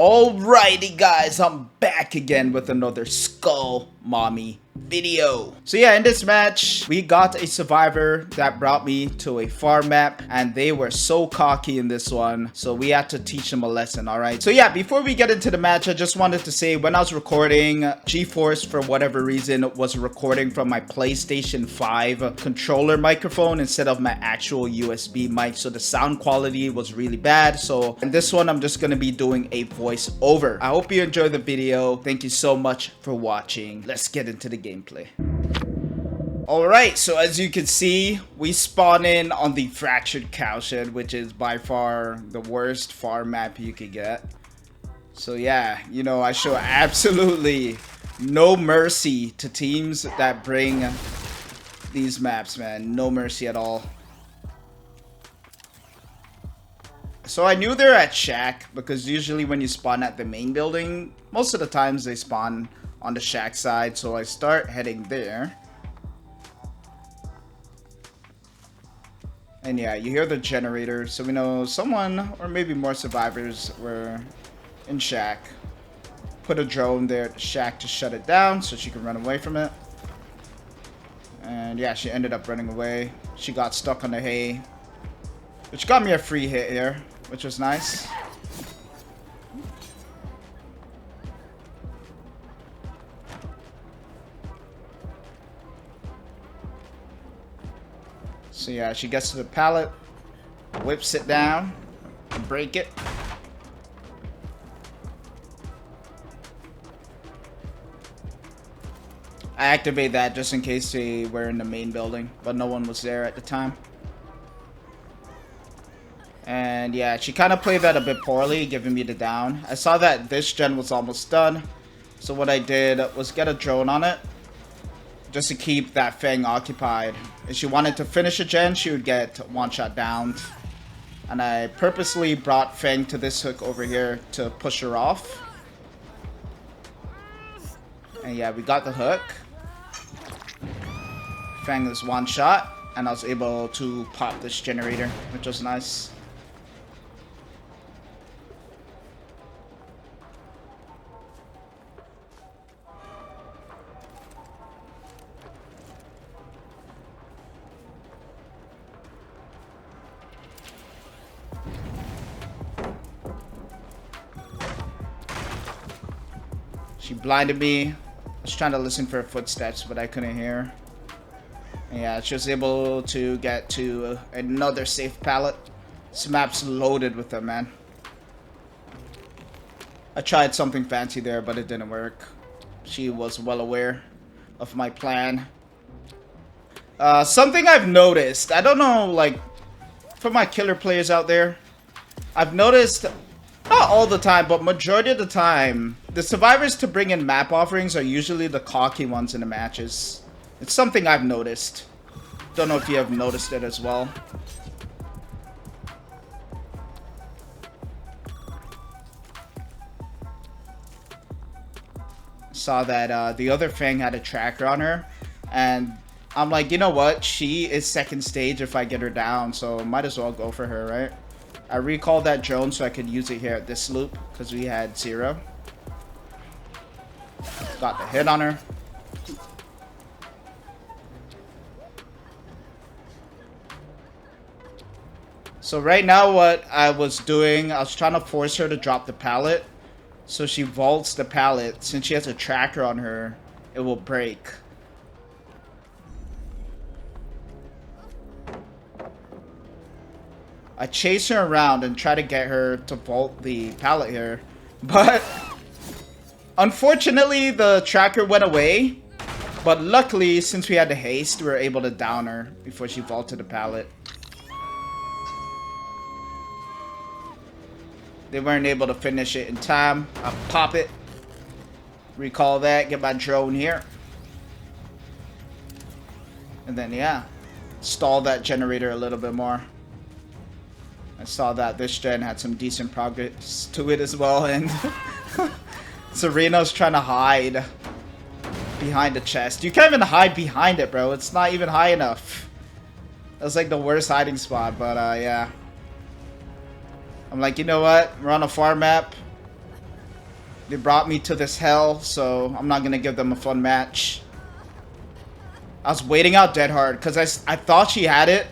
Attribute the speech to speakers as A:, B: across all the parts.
A: Alrighty guys, I'm back again with another Skull Mommy video. So yeah, in this match, we got a survivor that brought me to a farm map, and they were so cocky in this one, so we had to teach them a lesson, alright? So yeah, before we get into the match, I just wanted to say, when I was recording, GeForce, for whatever reason, was recording from my PlayStation 5 controller microphone instead of my actual USB mic, so the sound quality was really bad. So in this one, I'm just gonna be doing a voice over. I hope you enjoyed the video. Thank you so much for watching. Let's get into the gameplay. Alright, so as you can see, we spawn in on the Fractured Cowshed, which is by far the worst farm map you could get. So yeah, you know, I show absolutely no mercy to teams that bring these maps, man. No mercy at all. So I knew they're at Shack, because usually when you spawn at the main building, most of the times they spawn on the Shack side, so I start heading there. And yeah, you hear the generator, so we know someone, or maybe more survivors, were in Shack. Put a drone there at the Shack to shut it down, so she can run away from it. And yeah, she ended up running away. She got stuck on the hay, which got me a free hit here, which was nice. So yeah, she gets to the pallet, whips it down, break it. I activate that just in case they were in the main building, but no one was there at the time. And yeah, she kind of played that a bit poorly, giving me the down. I saw that this gen was almost done, so what I did was get a drone on it, just to keep that Feng occupied. If she wanted to finish a gen, she would get one shot downed. And I purposely brought Feng to this hook over here to push her off. And yeah, we got the hook. Feng is one shot, and I was able to pop this generator, which was nice. She blinded me. I was trying to listen for her footsteps, but I couldn't hear. And yeah, she was able to get to another safe pallet. This map's loaded with them, man. I tried something fancy there, but it didn't work. She was well aware of my plan. Something I've noticed, I don't know, like, for my killer players out there, I've noticed, not all the time, but majority of the time, the survivors to bring in map offerings are usually the cocky ones in the matches. It's something I've noticed. Don't know if you have noticed it as well. Saw that the other Feng had a tracker on her, and I'm like, you know what? She is second stage if I get her down, so might as well go for her, right? I recalled that drone so I could use it here at this loop, because we had 0. Got the hit on her. So right now what I was doing, I was trying to force her to drop the pallet. So she vaults the pallet. Since she has a tracker on her, it will break. I chase her around and try to get her to vault the pallet here. But unfortunately, the tracker went away. But luckily, since we had the haste, we were able to down her before she vaulted the pallet. They weren't able to finish it in time. I'll pop it. Recall that. Get my drone here. And then, yeah. Stall that generator a little bit more. I saw that this gen had some decent progress to it as well. And Serena's trying to hide behind the chest. You can't even hide behind it, bro. It's not even high enough. That's like the worst hiding spot. But, yeah. I'm like, you know what? We're on a farm map. They brought me to this hell, so I'm not gonna give them a fun match. I was waiting out dead hard because I thought she had it.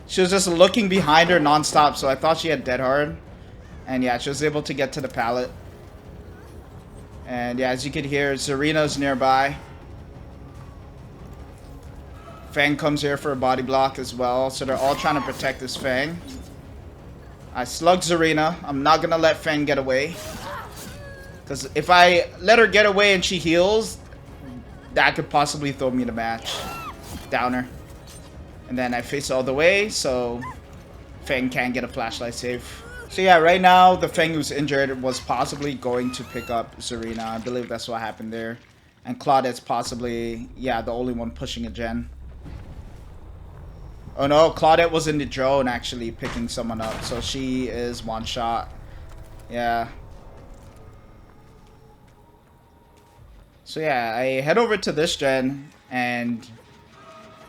A: She was just looking behind her non-stop, so I thought she had dead hard. And yeah, she was able to get to the pallet. And yeah, as you can hear, Zarina's nearby. Fang comes here for a body block as well, so they're all trying to protect this Fang. I slugged Zarina. I'm not gonna let Fang get away. Because if I let her get away and she heals, that could possibly throw me the match. Downer. And then I face all the way, so Fang can't get a flashlight save. So yeah, right now, the Fang who's injured was possibly going to pick up Zarina. I believe that's what happened there. And Claudette's possibly, yeah, the only one pushing a gen. Oh no, Claudette was in the drone actually picking someone up. So she is one shot. Yeah. So yeah, I head over to this gen and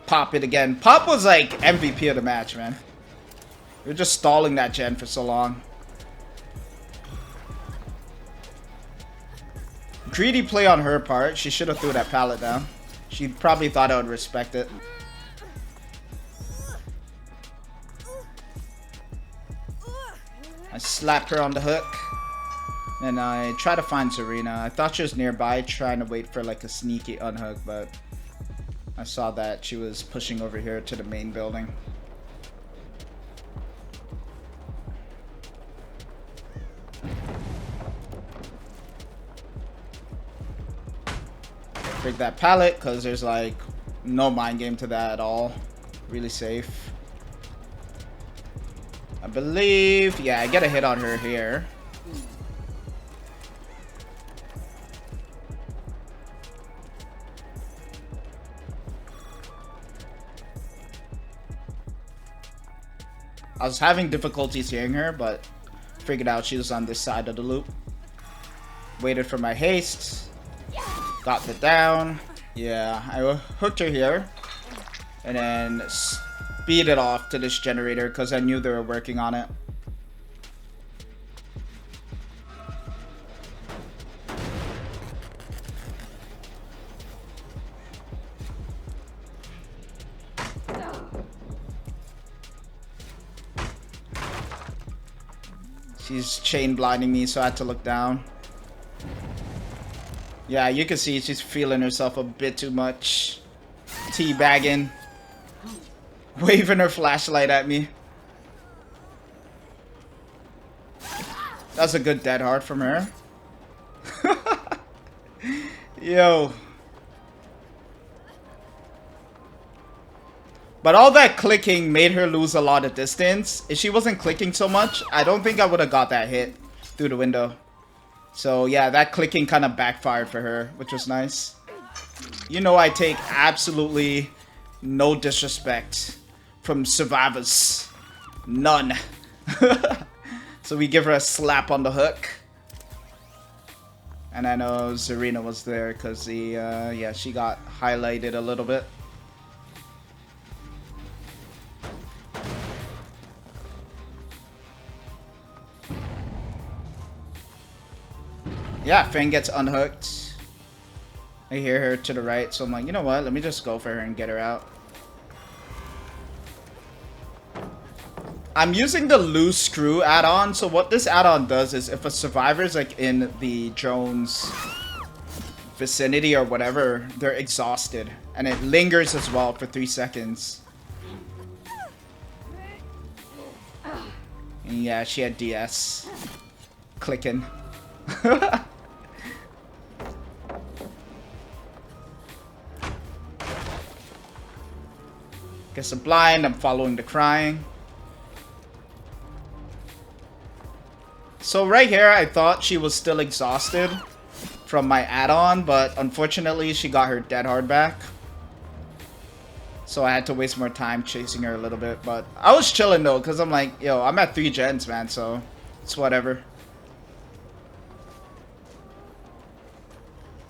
A: pop it again. Pop was like MVP of the match, man. We were just stalling that gen for so long. Greedy play on her part. She should have threw that pallet down. She probably thought I would respect it. I slapped her on the hook. And I try to find Zarina. I thought she was nearby trying to wait for like a sneaky unhook, but I saw that she was pushing over here to the main building. Break that pallet because there's like no mind game to that at all. Really safe. I believe, yeah, I get a hit on her here. I was having difficulties hearing her, but figured out she was on this side of the loop. Waited for my haste. Got the down. Yeah, I hooked her here. And then speed it off to this generator because I knew they were working on it. She's chain blinding me, so I had to look down. Yeah, you can see she's feeling herself a bit too much. Teabagging. Waving her flashlight at me. That's a good dead hard from her. Yo. But all that clicking made her lose a lot of distance. If she wasn't clicking so much, I don't think I would have got that hit through the window. So yeah, that clicking kind of backfired for her, which was nice. You know I take absolutely no disrespect from survivors. None. So we give her a slap on the hook. And I know Zarina was there because yeah, she got highlighted a little bit. Yeah, Fang gets unhooked. I hear her to the right, so I'm like, you know what? Let me just go for her and get her out. I'm using the loose screw add-on. So what this add-on does is if a survivor's like in the drone's vicinity or whatever, they're exhausted. And it lingers as well for 3 seconds. And yeah, she had DS. Clicking. Guess I'm blind, I'm following the crying. So right here, I thought she was still exhausted from my add-on, but unfortunately, she got her dead hard back. So I had to waste more time chasing her a little bit, but I was chilling though, because I'm like, yo, I'm at 3 gens, man, so it's whatever.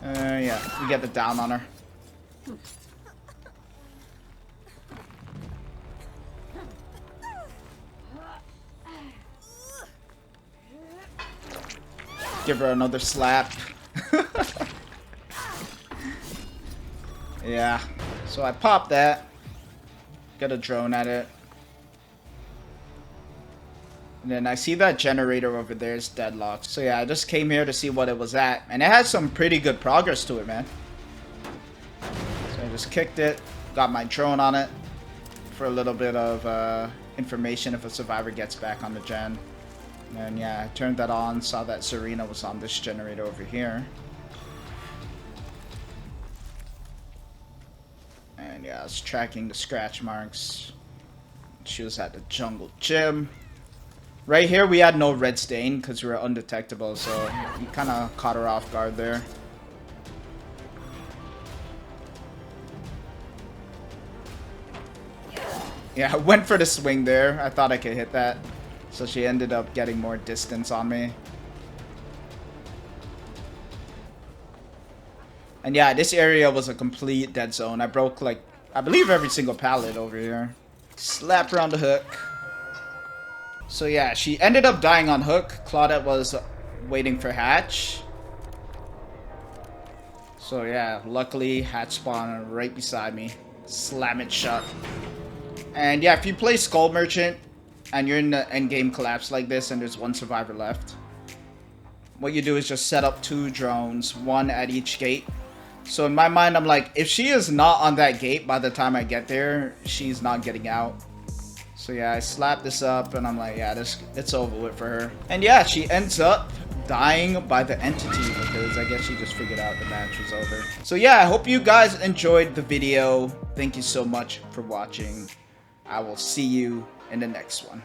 A: Yeah, we get the down on her. Give her another slap. Yeah. So I pop that. Get a drone at it. And then I see that generator over there is deadlocked. So yeah, I just came here to see what it was at. And it had some pretty good progress to it, man. So I just kicked it. Got my drone on it. For a little bit of information if a survivor gets back on the gen. And yeah, I turned that on. Saw that Serena was on this generator over here. And yeah, I was tracking the scratch marks. She was at the jungle gym. Right here, we had no red stain because we were undetectable, so you kind of caught her off guard there. Yeah, I went for the swing there. I thought I could hit that. So she ended up getting more distance on me. And yeah, this area was a complete dead zone. I broke, like, I believe every single pallet over here. Slap her on the hook. So yeah, she ended up dying on hook. Claudette was waiting for hatch. So yeah, luckily hatch spawned right beside me. Slam it shut. And yeah, if you play Skull Merchant and you're in the endgame collapse like this and there's one survivor left, what you do is just set up 2 drones, 1 at each gate. So in my mind, I'm like, if she is not on that gate by the time I get there, she's not getting out. So yeah, I slapped this up and I'm like, yeah, it's over with for her. And yeah, she ends up dying by the entity because I guess she just figured out the match was over. So yeah, I hope you guys enjoyed the video. Thank you so much for watching. I will see you in the next one.